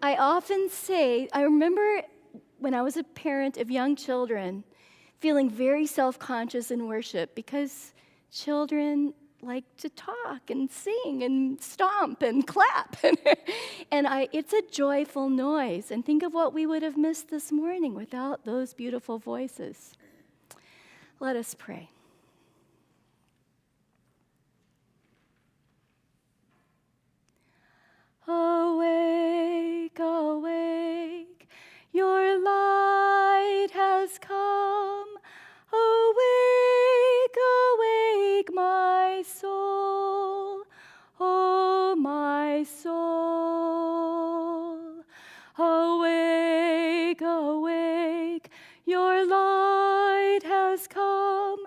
I often say, I remember when I was a parent of young children, feeling very self-conscious in worship because children like to talk and sing and stomp and clap. It's a joyful noise. And think of what we would have missed this morning without those beautiful voices. Let us pray. Awake, awake, your light has come. Awake, awake, my soul, oh my soul. Awake, awake, your light has come.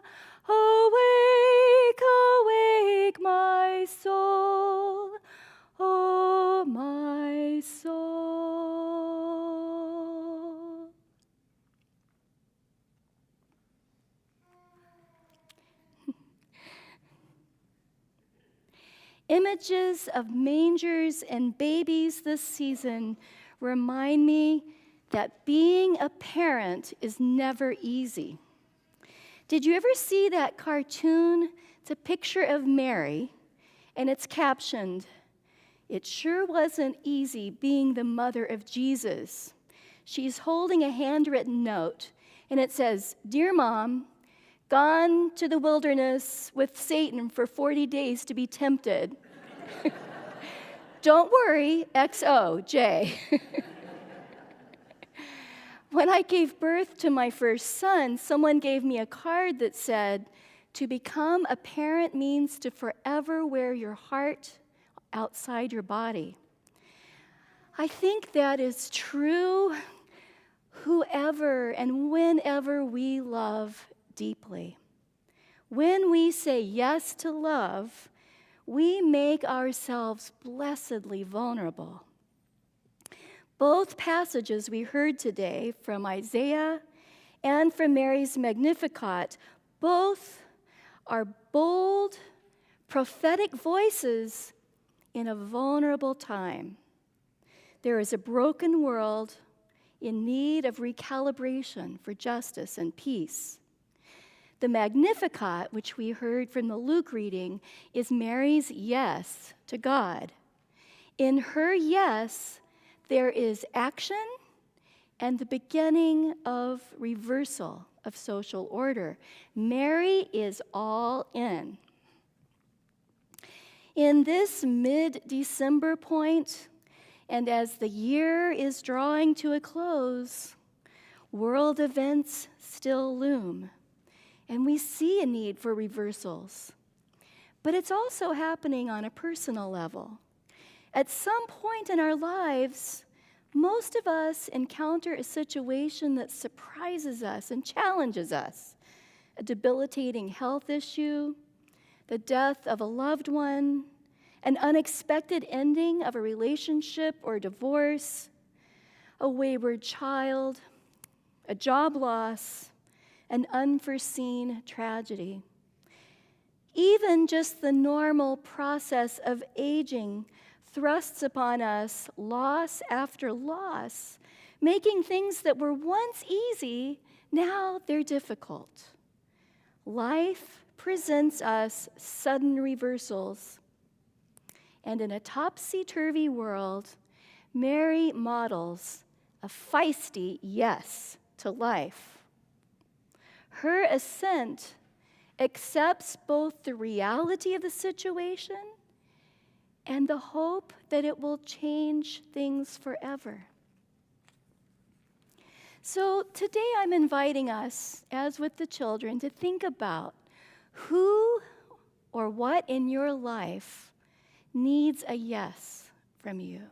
Awake, awake, my soul, oh my soul. Images of mangers and babies this season remind me that being a parent is never easy. Did you ever see that cartoon? It's a picture of Mary, and it's captioned, "It sure wasn't easy being the mother of Jesus." She's holding a handwritten note, and it says, "Dear Mom, gone to the wilderness with Satan for 40 days to be tempted. Don't worry, XOJ." When I gave birth to my first son, someone gave me a card that said, "To become a parent means to forever wear your heart outside your body." I think that is true whoever and whenever we love deeply. When we say yes to love, we make ourselves blessedly vulnerable. Both passages we heard today from Isaiah and from Mary's Magnificat, both are bold, prophetic voices in a vulnerable time. There is a broken world in need of recalibration for justice and peace. The Magnificat, which we heard from the Luke reading, is Mary's yes to God. In her yes, there is action and the beginning of reversal of social order. Mary is all in. In this mid-December point, and as the year is drawing to a close, world events still loom, and we see a need for reversals. But it's also happening on a personal level. At some point in our lives, most of us encounter a situation that surprises us and challenges us. A debilitating health issue, the death of a loved one, an unexpected ending of a relationship or divorce, a wayward child, a job loss, an unforeseen tragedy. Even just the normal process of aging thrusts upon us loss after loss, making things that were once easy, now they're difficult. Life presents us sudden reversals. And in a topsy-turvy world, Mary models a feisty yes to life. Her assent accepts both the reality of the situation and the hope that it will change things forever. So today I'm inviting us, as with the children, to think about who or what in your life needs a yes from you.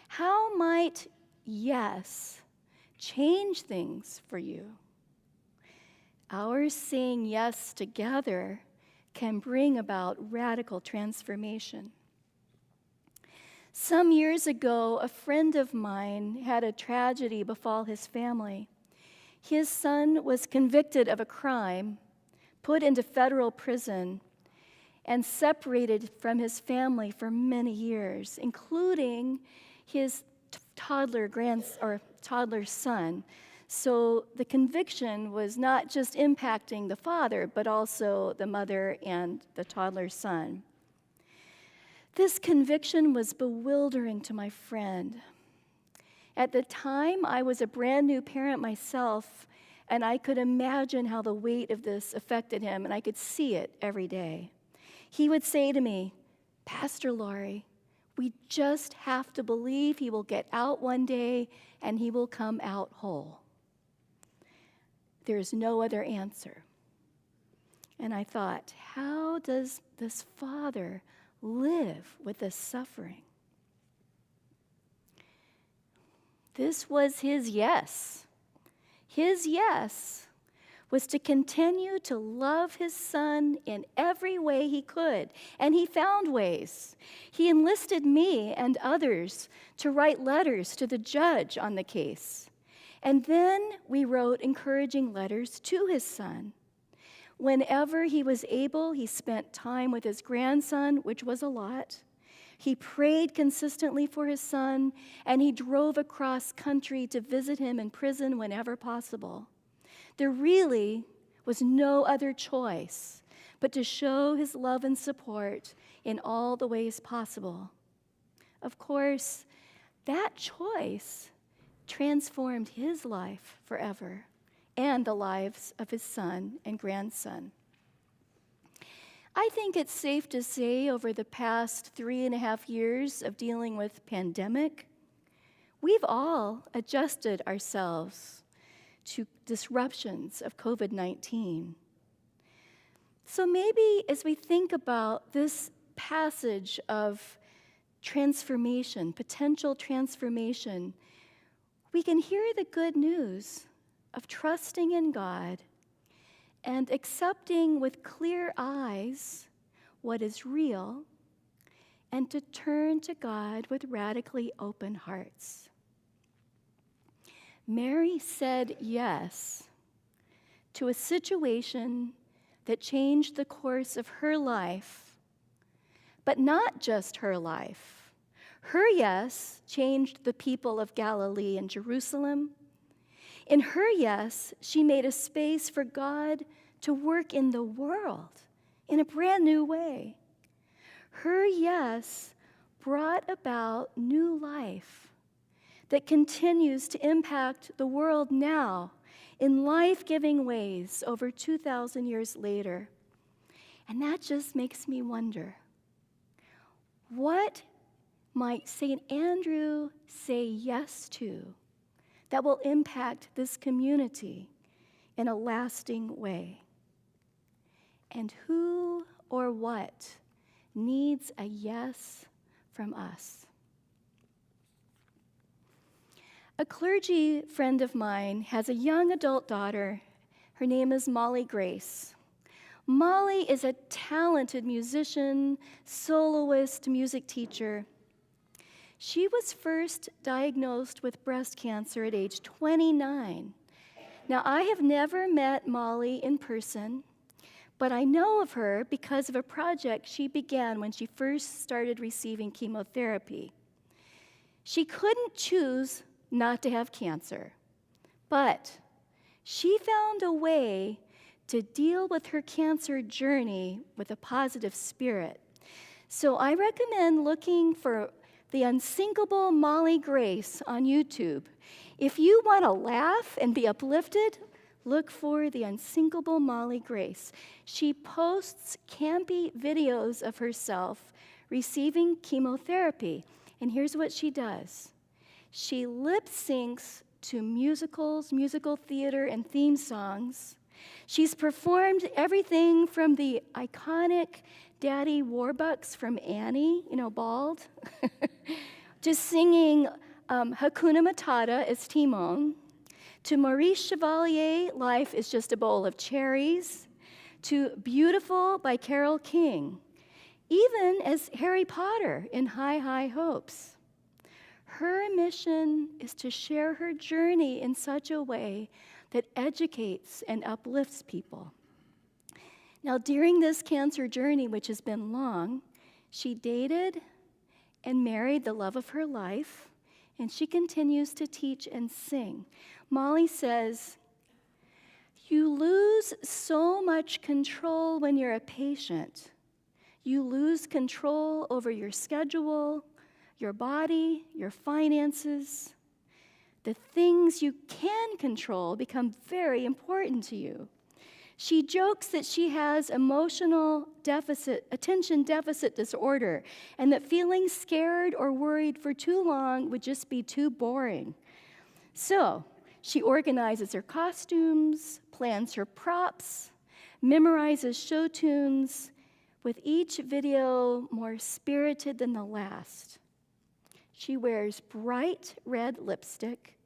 How might yes change things for you? Our saying yes together can bring about radical transformation. Some years ago, a friend of mine had a tragedy befall his family. His son was convicted of a crime, put into federal prison, and separated from his family for many years, including his toddler son. So the conviction was not just impacting the father, but also the mother and the toddler son. This conviction was bewildering to my friend. At the time, I was a brand new parent myself, and I could imagine how the weight of this affected him, and I could see it every day. He would say to me, "Pastor Laurie, we just have to believe he will get out one day and he will come out whole. There is no other answer." And I thought, how does this father live with this suffering? This was his yes. His yes was to continue to love his son in every way he could, and he found ways. He enlisted me and others to write letters to the judge on the case, and then we wrote encouraging letters to his son. Whenever he was able, he spent time with his grandson, which was a lot. He prayed consistently for his son, and he drove across country to visit him in prison whenever possible. There really was no other choice but to show his love and support in all the ways possible. Of course, that choice transformed his life forever and the lives of his son and grandson. I think it's safe to say over the past 3.5 years of dealing with pandemic, we've all adjusted ourselves to disruptions of COVID-19. So maybe as we think about this passage of transformation, potential transformation, we can hear the good news of trusting in God and accepting with clear eyes what is real, and to turn to God with radically open hearts. Mary said yes to a situation that changed the course of her life, but not just her life. Her yes changed the people of Galilee and Jerusalem. In her yes, she made a space for God to work in the world in a brand new way. Her yes brought about new life that continues to impact the world now in life-giving ways over 2,000 years later. And that just makes me wonder, what might St. Andrew say yes to that will impact this community in a lasting way? And who or what needs a yes from us? A clergy friend of mine has a young adult daughter. Her name is Molly Grace. Molly is a talented musician, soloist, music teacher. She was first diagnosed with breast cancer at age 29. Now, I have never met Molly in person, but I know of her because of a project she began when she first started receiving chemotherapy. She couldn't choose not to have cancer, but she found a way to deal with her cancer journey with a positive spirit. So I recommend looking for The Unsinkable Molly Grace on YouTube. If you want to laugh and be uplifted, look for The Unsinkable Molly Grace. She posts campy videos of herself receiving chemotherapy, and here's what she does. She lip syncs to musicals, musical theater, and theme songs. She's performed everything from the iconic Daddy Warbucks from Annie, bald, to singing Hakuna Matata as Timon, to Maurice Chevalier, Life is Just a Bowl of Cherries, to Beautiful by Carole King, even as Harry Potter in High, High Hopes. Her mission is to share her journey in such a way that educates and uplifts people. Now, during this cancer journey, which has been long, she dated and married the love of her life, and she continues to teach and sing. Molly says, "You lose so much control when you're a patient. You lose control over your schedule, your body, your finances. The things you can control become very important to you." She jokes that she has attention deficit disorder, and that feeling scared or worried for too long would just be too boring. So she organizes her costumes, plans her props, memorizes show tunes, with each video more spirited than the last. She wears bright red lipstick,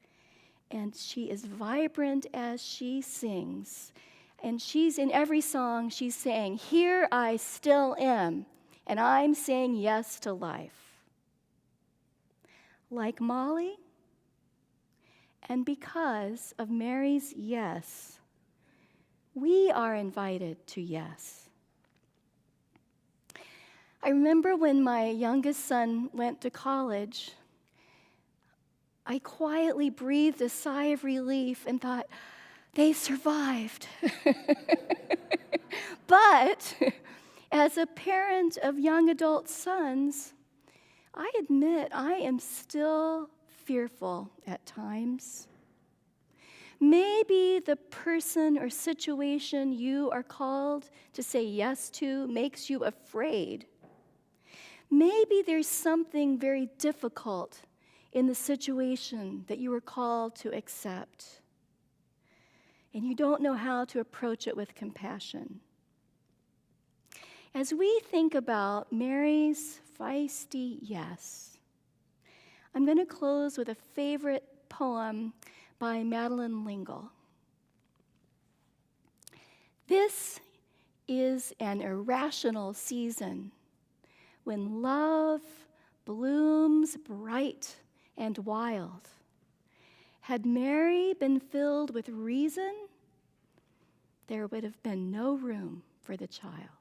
and she is vibrant as she sings. And she's in every song, she's saying, "Here I still am, and I'm saying yes to life." Like Molly, and because of Mary's yes, we are invited to yes. I remember when my youngest son went to college, I quietly breathed a sigh of relief and thought, they survived. But as a parent of young adult sons, I admit I am still fearful at times. Maybe the person or situation you are called to say yes to makes you afraid. Maybe there's something very difficult in the situation that you were called to accept, and you don't know how to approach it with compassion. As we think about Mary's feisty yes, I'm going to close with a favorite poem by Madeleine L'Engle. This is an irrational season when love blooms bright and wild. Had Mary been filled with reason, there would have been no room for the child.